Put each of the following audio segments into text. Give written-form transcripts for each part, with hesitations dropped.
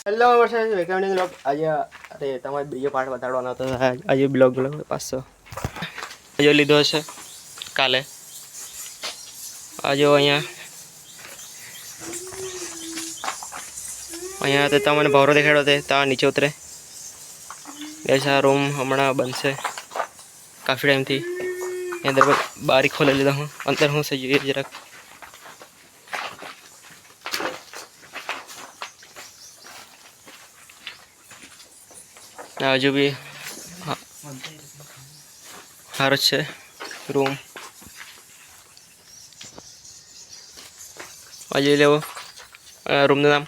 hello વર્ષ welcome blog આજે અરે તમારે બીજો પાર્ટ બતાડવાનો હતો આજે બ્લોગ 500 આજે લીધો હશે કાલે આજે અહીંયા તો તમને ભાવરો દેખાડ્યો તે ત્યાં નીચે ઉતરે ऐसा रूम हमारा बंद से काफ़ी टाइम थी अंदर बारी खोले लेता हूँ अंदर हूँ से ये जरा जो भी हार है रूम आज ले वो रूम नाम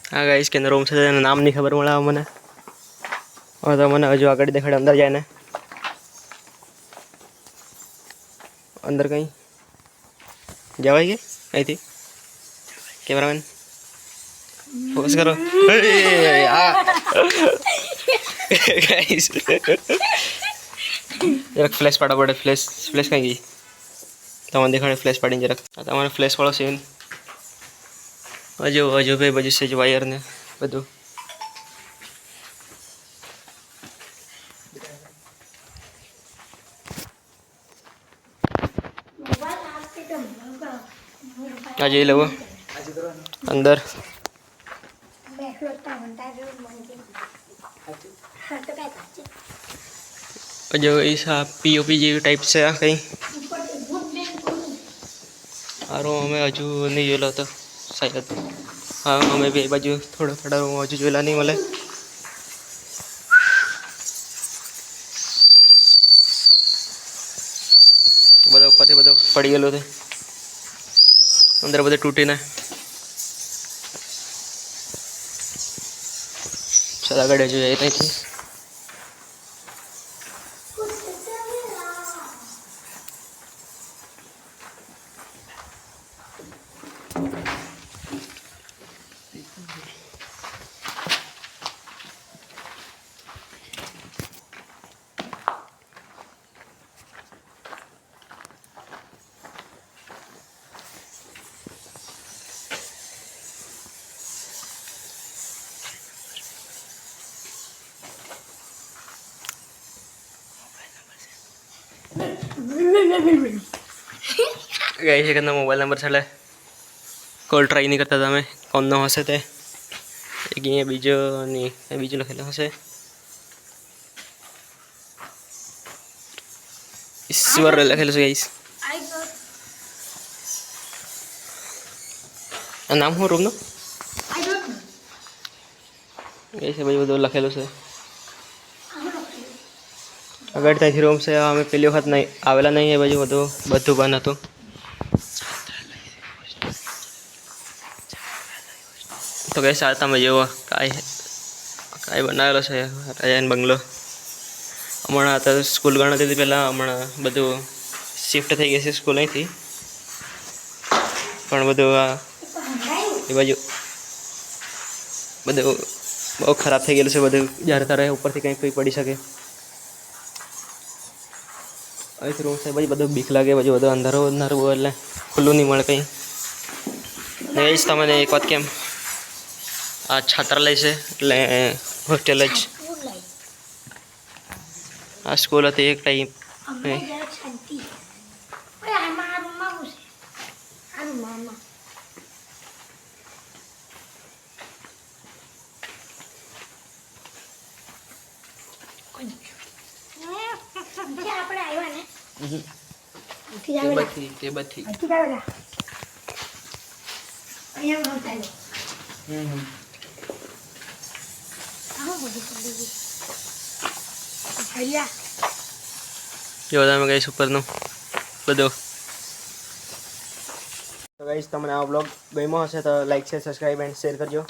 हाँ गाइस के अंदर रूम से नाम नहीं खबर मला मैंने और तो मैंने हजू आगे देखाड़े अंदर जाए ने अंदर कहीं जवाई के आई थी कैमरामैन फोकस करो गाइस जरा फ्लैश पड़ा पड़े फ्लैश कहीं गई तो देखाड़े फ्लैश पड़ी जरा तमारे फ्लैश वाला सीन हजू हजू भाई बजू से वायर ने बधु आज ये लो अंदर जो ऐसा पीओपी जी टाइप से कहीं आरो हमें हजू नहीं जोलो तो शायद हाँ हमें भी बाजू थोड़ा थोड़ा हजू जोला नहीं मले बधा ऊपर थी बधु पड़ी गये थे अंदर बधे तूटी ने चल आगे हजू जाए थी गाइस एक मोबाइल नंबर छे कॉल ट्राई नहीं करता था कौन नो हसे ते एक बीजो नहीं बीजो लखेलो हसे ईश्वर लखेलो गाइस नाम हूँ रूम नो गाइस भाई बधु लखेलो से अगर तक रूम से हमें पहली वक्त नहीं आवेला नहीं है बाजू बधु बधु बन हतुं तो कैसे आता मैं जो काय बनावेलो छे राजान बंगलो हमारा तो स्कूल गणती थी पहला हमारा बधु शिफ्ट थी गई है स्कूल थी पण बधु ए बाजू बधु बहुत खराब थी गयेलुं छे बधु ज्यारे तारे ऊपर थी कहीं कोई पड़ी सके अहीं रूम से भाई बधु बीक लगे बाजू बधु अंधारो अंधारो एटले खुल्लू नहीं मळे कहीं नहीं तमने एक बात केम आ छात्रालय से एटले होस्टेल ज आ स्कूल हती एक टाइम जो गाइस ऊपर नो बधु तो गाइस तमने आ ब्लॉग गम्यो हशे तो like share subscribe and share करजो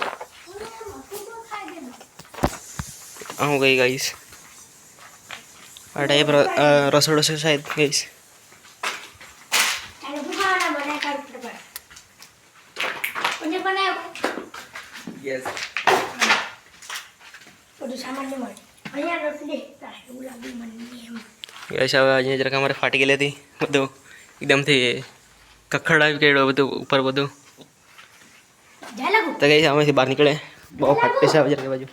हूँ गई गाइस आ टाइप रसोड़ो से शायद गाइस यस गाइस अब अहीं जरा हमारे फाटी गई थी बधु एकदम थी કખડાવી કર્યો બધું ઉપર બધું જાય લાગુ તો ગઈ આમાંથી બહાર નીકળે બહુ ફાટે છે બાજુ